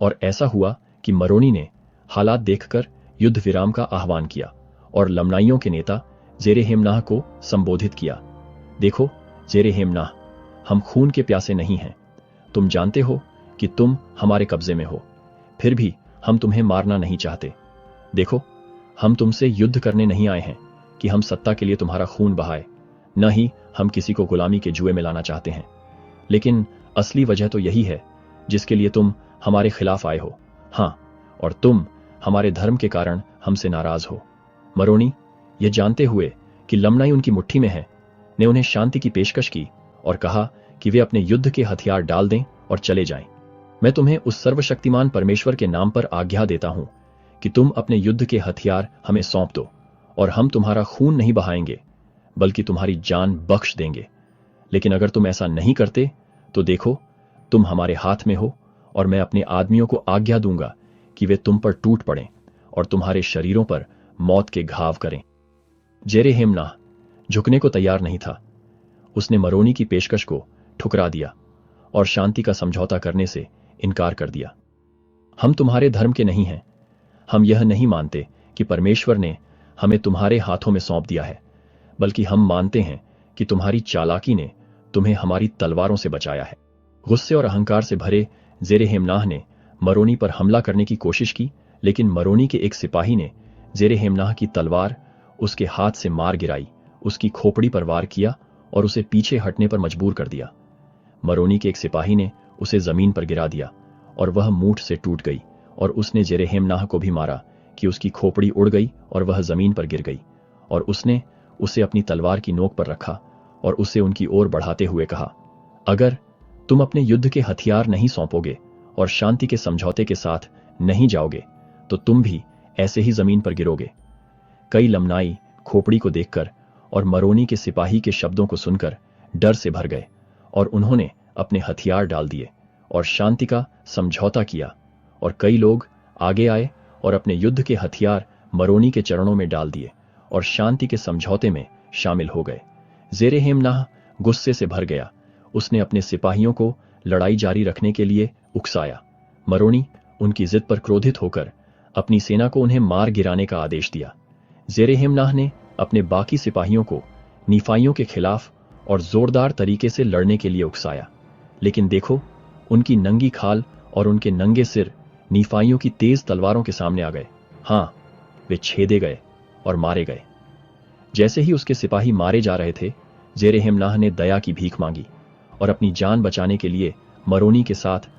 और ऐसा हुआ कि मरोनी ने हालात देखकर युद्ध विराम का आह्वान किया और लमनाइयों के नेता जेरेहेमनाह को संबोधित किया। देखो जेरेहेमनाह, हम खून के प्यासे नहीं हैं। तुम जानते हो कि तुम हमारे कब्जे में हो, फिर भी हम तुम्हें मारना नहीं चाहते। देखो, हम तुमसे युद्ध करने नहीं आए हैं कि हम सत्ता के लिए तुम्हारा खून बहाए, न ही हम किसी को गुलामी के जुए में लाना चाहते हैं। लेकिन असली वजह तो यही है जिसके लिए तुम हमारे खिलाफ आए हो। हाँ, और तुम हमारे धर्म के कारण हमसे नाराज हो। मरोनी, यह जानते हुए कि लमनाई उनकी मुट्ठी में है, ने उन्हें शांति की पेशकश की और कहा कि वे अपने युद्ध के हथियार डाल दें और चले जाएं। मैं तुम्हें उस सर्वशक्तिमान परमेश्वर के नाम पर आज्ञा देता हूं कि तुम अपने युद्ध के हथियार हमें सौंप दो और हम तुम्हारा खून नहीं बहाएंगे, बल्कि तुम्हारी जान बख्श देंगे। लेकिन अगर तुम ऐसा नहीं करते तो देखो, तुम हमारे हाथ में हो और मैं अपने आदमियों को आज्ञा दूंगा कि वे तुम पर टूट पड़ें और तुम्हारे शरीरों पर मौत के घाव करें। जेरेहेमनाह झुकने को तैयार नहीं था। उसने मरोनी की पेशकश को ठुकरा दिया और शांति का समझौता करने से इनकार कर दिया। हम तुम्हारे धर्म के नहीं हैं। हम यह नहीं मानते कि परमेश्वर ने हमें तुम्हारे हाथों में सौंप दिया है, बल्कि हम मानते हैं कि तुम्हारी चालाकी ने तुम्हें हमारी तलवारों से बचाया है। गुस्से और अहंकार से भरे जेरेहेमनाह ने मरोनी पर हमला करने की कोशिश की, लेकिन मरोनी के एक सिपाही ने जेरेहेमनाह की तलवार उसके हाथ से मार गिराई, उसकी खोपड़ी पर वार किया और उसे पीछे हटने पर मजबूर कर दिया। मरोनी के एक सिपाही ने उसे जमीन पर गिरा दिया और वह मूठ से टूट गई, और उसने जेरेहेमनाह को भी मारा कि उसकी खोपड़ी उड़ गई और वह जमीन पर गिर गई। और उसने उसे अपनी तलवार की नोक पर रखा और उसे उनकी ओर बढ़ाते हुए कहा, अगर तुम अपने युद्ध के हथियार नहीं सौंपोगे और शांति के समझौते के साथ नहीं जाओगे तो तुम भी ऐसे ही जमीन पर गिरोगे। कई लमनाई खोपड़ी को देखकर और मरोनी के सिपाही के शब्दों को सुनकर डर से भर गए और उन्होंने अपने हथियार डाल दिए और शांति का समझौता किया। और कई लोग आगे आए और अपने युद्ध के हथियार मरोनी के चरणों में डाल दिए और शांति के समझौते में शामिल हो गए। जेरेहेमनाह गुस्से से भर गया। उसने अपने सिपाहियों को लड़ाई जारी रखने के लिए उकसाया। मरोनी उनकी जिद पर क्रोधित होकर अपनी सेना को उन्हें मार गिराने का आदेश दिया। जेरेहेमनाह ने अपने बाकी सिपाहियों को नीफाइयों के खिलाफ और जोरदार तरीके से लड़ने के लिए उकसाया। लेकिन देखो, उनकी नंगी खाल और उनके नंगे सिर नीफाइयों की तेज तलवारों के सामने आ गए। हाँ, वे छेदे गए और मारे गए। जैसे ही उसके सिपाही मारे जा रहे थे, जेरेहेमनाह ने दया की भीख मांगी और अपनी जान बचाने के लिए मरोनी के साथ